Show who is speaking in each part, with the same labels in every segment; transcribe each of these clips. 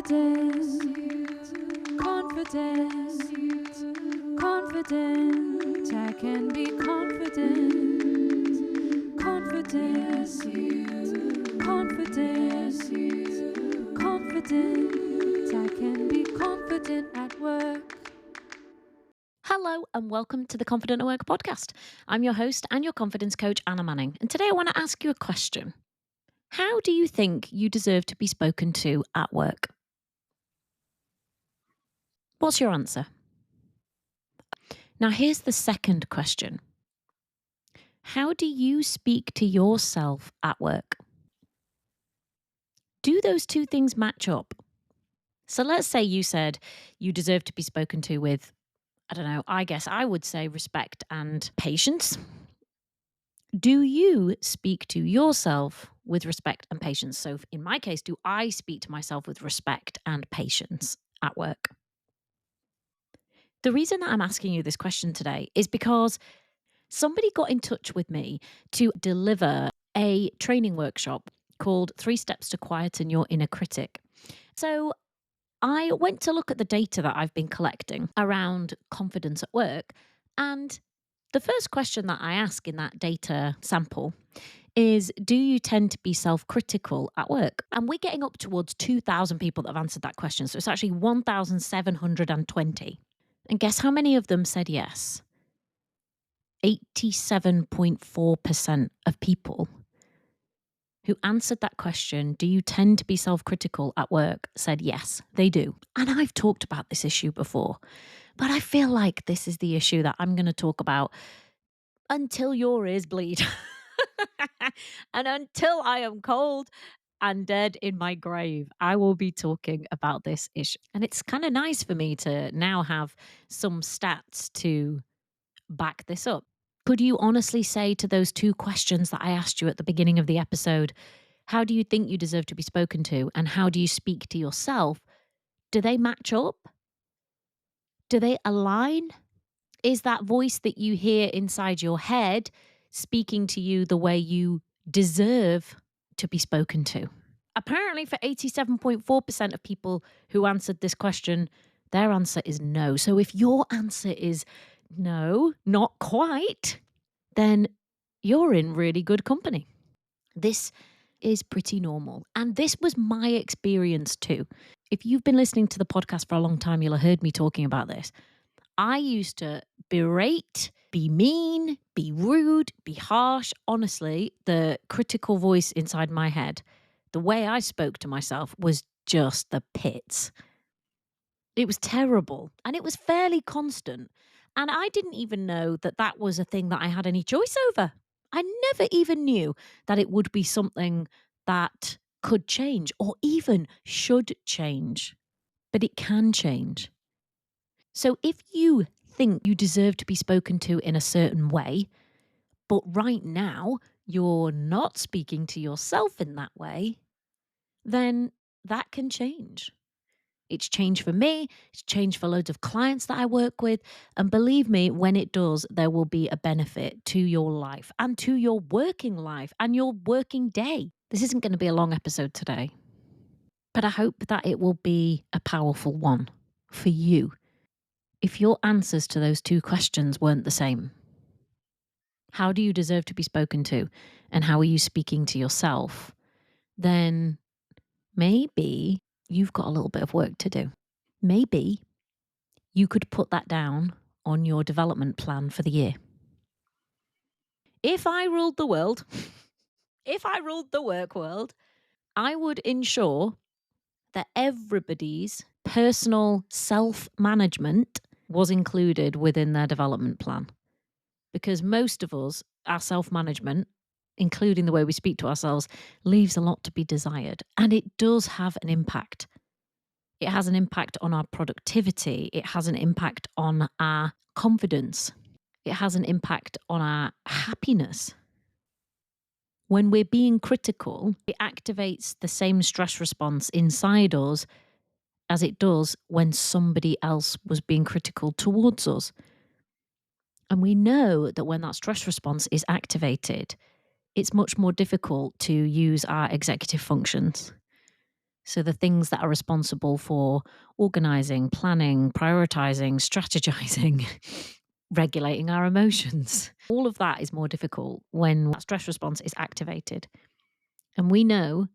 Speaker 1: Confident, confident, confident. I can be confident, confident, confident, confident. I can be confident at work.
Speaker 2: Hello and welcome to the Confident at Work podcast. I'm your host and your confidence coach, Anna Manning. And today I want to ask you a question. How do you think you deserve to be spoken to at work? What's your answer? Now, here's the second question. How do you speak to yourself at work? Do those two things match up? So let's say you said you deserve to be spoken to with, I guess I would say respect and patience. Do you speak to yourself with respect and patience? So in my case, do I speak to myself with respect and patience at work? The reason that I'm asking you this question today is because somebody got in touch with me to deliver a training workshop called 3 Steps to Quieten Your Inner Critic. So I went to look at the data that I've been collecting around confidence at work, and the first question that I ask in that data sample is, do you tend to be self-critical at work? And we're getting up towards 2,000 people that have answered that question. So it's actually 1,720. And guess how many of them said yes? 87.4% of people who answered that question, do you tend to be self-critical at work, said yes, they do. And I've talked about this issue before, but I feel like this is the issue that I'm going to talk about until your ears bleed and until I am cold and dead in my grave. I will be talking about this issue. And it's kind of nice for me to now have some stats to back this up. Could you honestly say to those two questions that I asked you at the beginning of the episode, how do you think you deserve to be spoken to and how do you speak to yourself? Do they match up? Do they align? Is that voice that you hear inside your head speaking to you the way you deserve to be spoken to? Apparently, for 87.4% of people who answered this question, their answer is no. So if your answer is no, not quite, then you're in really good company. This is pretty normal. And this was my experience too. If you've been listening to the podcast for a long time, you'll have heard me talking about this. I used to berate, be mean, be rude, be harsh. Honestly, the critical voice inside my head, the way I spoke to myself was just the pits. It was terrible and it was fairly constant. And I didn't even know that that was a thing that I had any choice over. I never even knew that it would be something that could change or even should change. But it can change. So if you think you deserve to be spoken to in a certain way, but right now you're not speaking to yourself in that way, then that can change. It's changed for me. It's changed for loads of clients that I work with. And believe me, when it does, there will be a benefit to your life and to your working life and your working day. This isn't going to be a long episode today, but I hope that it will be a powerful one for you. If your answers to those two questions weren't the same, how do you deserve to be spoken to and how are you speaking to yourself, then maybe you've got a little bit of work to do. Maybe you could put that down on your development plan for the year. If I ruled the world, if I ruled the work world, I would ensure that everybody's personal self-management was included within their development plan. Because most of us, our self-management, including the way we speak to ourselves, leaves a lot to be desired. And it does have an impact. It has an impact on our productivity. It has an impact on our confidence. It has an impact on our happiness. When we're being critical, it activates the same stress response inside us as it does when somebody else was being critical towards us. And we know that when that stress response is activated, it's much more difficult to use our executive functions. So the things that are responsible for organizing, planning, prioritizing, strategizing, regulating our emotions. All of that is more difficult when that stress response is activated. And we know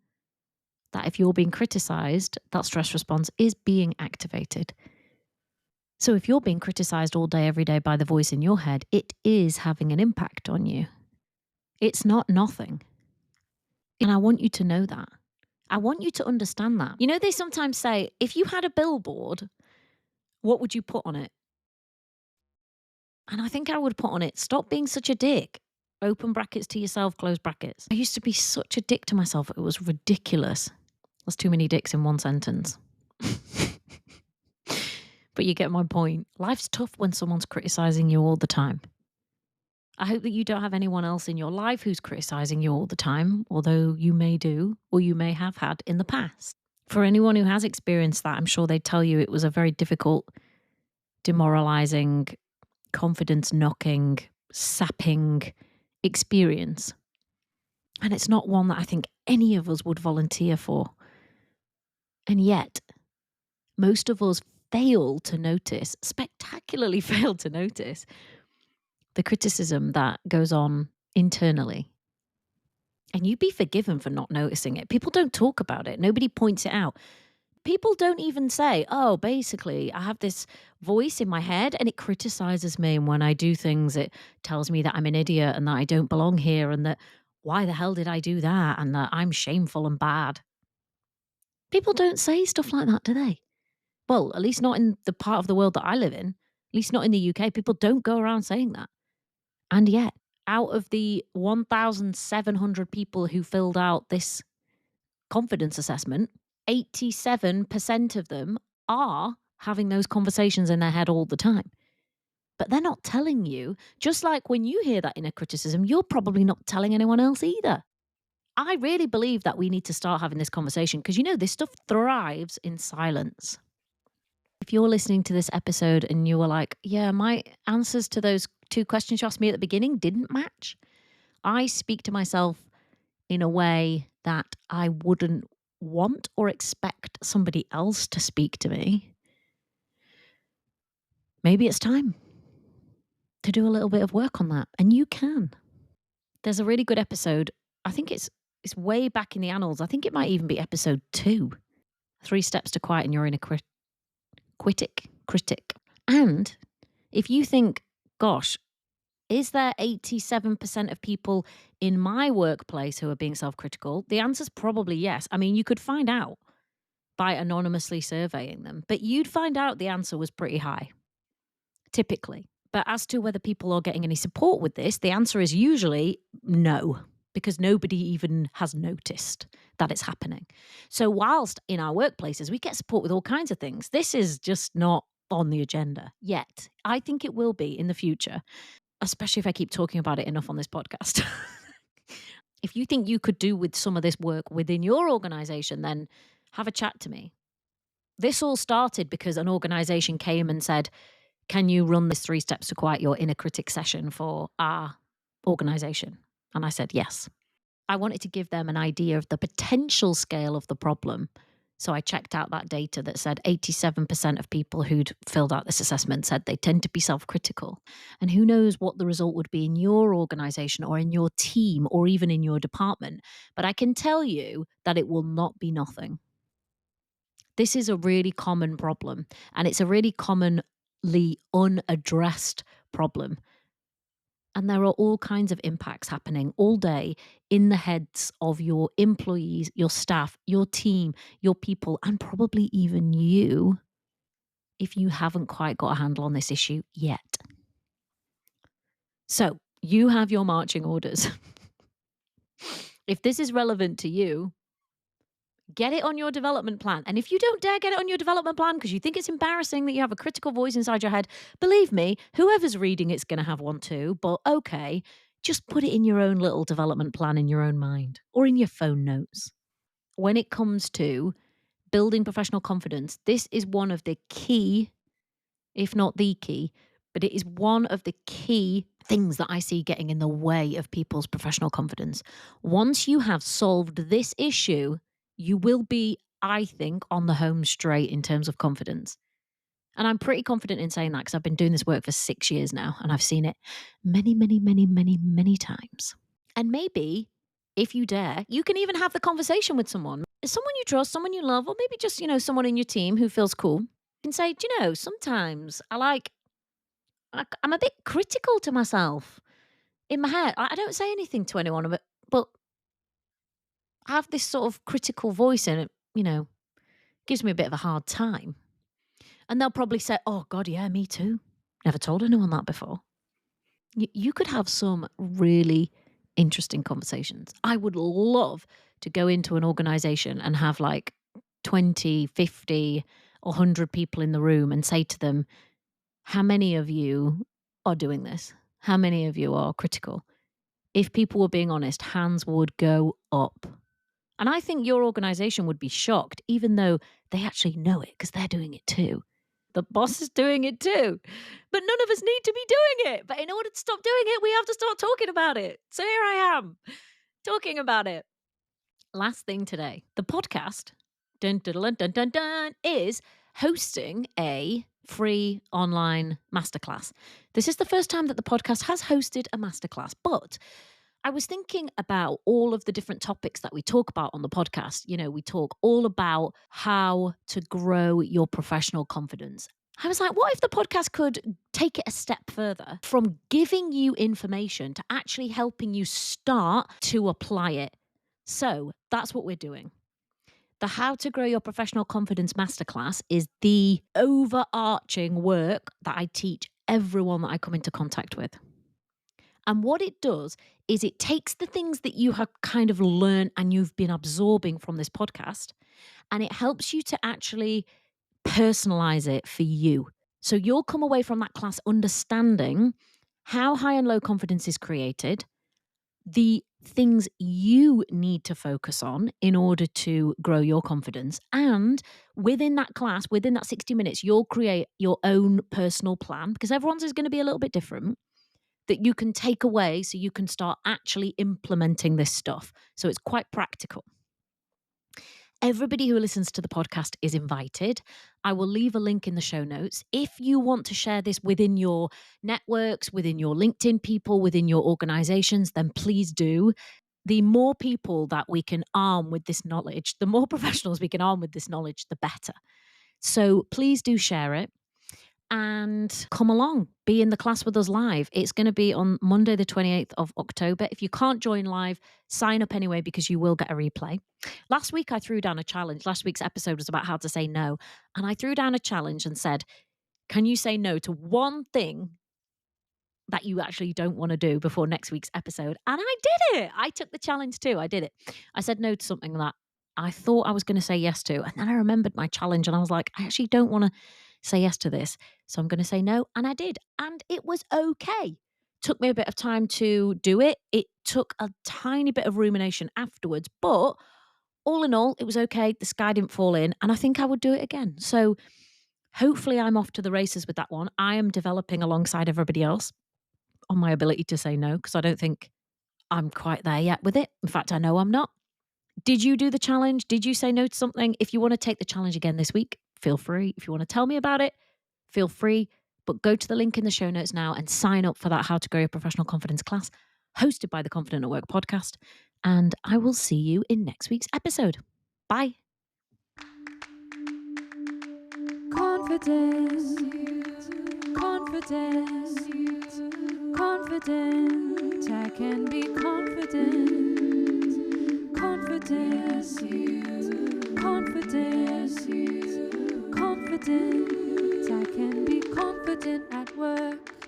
Speaker 2: that if you're being criticized, that stress response is being activated. So if you're being criticized all day, every day by the voice in your head, it is having an impact on you. It's not nothing. And I want you to know that. I want you to understand that. You know, they sometimes say, if you had a billboard, what would you put on it? And I think I would put on it, stop being such a dick. Open brackets to yourself, close brackets. I used to be such a dick to myself. It was ridiculous. That's too many dicks in one sentence. But you get my point. Life's tough when someone's criticizing you all the time. I hope that you don't have anyone else in your life who's criticizing you all the time, although you may do, or you may have had in the past. For anyone who has experienced that, I'm sure they'd tell you it was a very difficult, demoralizing, confidence knocking, sapping experience. And it's not one that I think any of us would volunteer for. And yet, most of us fail to notice, spectacularly fail to notice, the criticism that goes on internally. And you'd be forgiven for not noticing it. People don't talk about it. Nobody points it out. People don't even say, oh, basically, I have this voice in my head and it criticizes me. And when I do things, it tells me that I'm an idiot and that I don't belong here and that why the hell did I do that and that I'm shameful and bad. People don't say stuff like that, do they? Well, at least not in the part of the world that I live in, at least not in the UK. People don't go around saying that. And yet, out of the 1,700 people who filled out this confidence assessment, 87% of them are having those conversations in their head all the time. But they're not telling you, just like when you hear that inner criticism, you're probably not telling anyone else either. I really believe that we need to start having this conversation because, you know, this stuff thrives in silence. If you're listening to this episode and you were like, yeah, my answers to those 2 questions you asked me at the beginning didn't match, I speak to myself in a way that I wouldn't want or expect somebody else to speak to me. Maybe it's time to do a little bit of work on that, and you can. There's a really good episode. I think it's way back in the annals. I think it might even be episode 2. 3 steps to quieten your inner critic. And if you think, gosh, is there 87% of people in my workplace who are being self-critical? The answer's probably yes. I mean, you could find out by anonymously surveying them, but you'd find out the answer was pretty high, typically. But as to whether people are getting any support with this, the answer is usually no, because nobody even has noticed that it's happening. So whilst in our workplaces, we get support with all kinds of things, this is just not on the agenda yet. I think it will be in the future, especially if I keep talking about it enough on this podcast. If you think you could do with some of this work within your organization, then have a chat to me. This all started because an organization came and said, can you run this 3 steps to quiet your inner critic session for our organization? And I said, yes. I wanted to give them an idea of the potential scale of the problem. So I checked out that data that said 87% of people who'd filled out this assessment said they tend to be self-critical. And who knows what the result would be in your organization or in your team or even in your department. But I can tell you that it will not be nothing. This is a really common problem, and it's a really commonly unaddressed problem. And there are all kinds of impacts happening all day in the heads of your employees, your staff, your team, your people, and probably even you if you haven't quite got a handle on this issue yet. So you have your marching orders. If this is relevant to you, get it on your development plan. And if you don't dare get it on your development plan because you think it's embarrassing that you have a critical voice inside your head, believe me, whoever's reading it's going to have one too. But okay, just put it in your own little development plan in your own mind or in your phone notes. When it comes to building professional confidence, this is one of the key, if not the key, but it is one of the key things that I see getting in the way of people's professional confidence. Once you have solved this issue, you will be I think, on the home straight in terms of confidence. And I'm pretty confident in saying that because I've been doing this work for 6 years now and I've seen it many, many, many, many, many times. And maybe if you dare, you can even have the conversation with someone you trust, someone you love, or maybe just, someone in your team who feels cool. You can say, do you know, sometimes I'm a bit critical to myself in my head. I don't say anything to anyone, but I have this sort of critical voice and it, gives me a bit of a hard time. And they'll probably say, oh, God, yeah, me too. Never told anyone that before. You could have some really interesting conversations. I would love to go into an organization and have like 20, 50, or 100 people in the room and say to them, how many of you are doing this? How many of you are critical? If people were being honest, hands would go up. And I think your organization would be shocked, even though they actually know it because they're doing it too. The boss is doing it too. But none of us need to be doing it. But in order to stop doing it, we have to start talking about it. So here I am, talking about it. Last thing today, the podcast, dun, dun, dun, dun, dun, dun, is hosting a free online masterclass. This is the first time that the podcast has hosted a masterclass, but I was thinking about all of the different topics that we talk about on the podcast. We talk all about how to grow your professional confidence. I was like, what if the podcast could take it a step further from giving you information to actually helping you start to apply it? So that's what we're doing. The How to Grow Your Professional Confidence Masterclass is the overarching work that I teach everyone that I come into contact with. And what it does is it takes the things that you have kind of learned and you've been absorbing from this podcast, and it helps you to actually personalize it for you. So you'll come away from that class understanding how high and low confidence is created, the things you need to focus on in order to grow your confidence. And within that class, within that 60 minutes, you'll create your own personal plan because everyone's is going to be a little bit different that you can take away so you can start actually implementing this stuff. So it's quite practical. Everybody who listens to the podcast is invited. I will leave a link in the show notes. If you want to share this within your networks, within your LinkedIn people, within your organizations, then please do. The more people that we can arm with this knowledge, the more professionals we can arm with this knowledge, the better. So please do share it. And come along, be in the class with us live. It's going to be on Monday, the 28th of October. If you can't join live, sign up anyway because you will get a replay. Last week, I threw down a challenge. Last week's episode was about how to say no. And I threw down a challenge and said, can you say no to one thing that you actually don't want to do before next week's episode? And I did it. I took the challenge too. I did it. I said no to something that I thought I was going to say yes to. And then I remembered my challenge and I was like, I actually don't want to say yes to this. So I'm going to say no. And I did. And it was okay. Took me a bit of time to do it. It took a tiny bit of rumination afterwards. But all in all, it was okay. The sky didn't fall in. And I think I would do it again. So hopefully I'm off to the races with that one. I am developing alongside everybody else on my ability to say no because I don't think I'm quite there yet with it. In fact, I know I'm not. Did you do the challenge? Did you say no to something? If you want to take the challenge again this week, feel free. If you want to tell me about it, feel free. But go to the link in the show notes now and sign up for that How to Grow Your Professional Confidence class hosted by the Confident at Work podcast. And I will see you in next week's episode. Bye.
Speaker 1: Confidence, confidence, confident. I can be confident. Confidence, confidence, confident. I can be confident at work.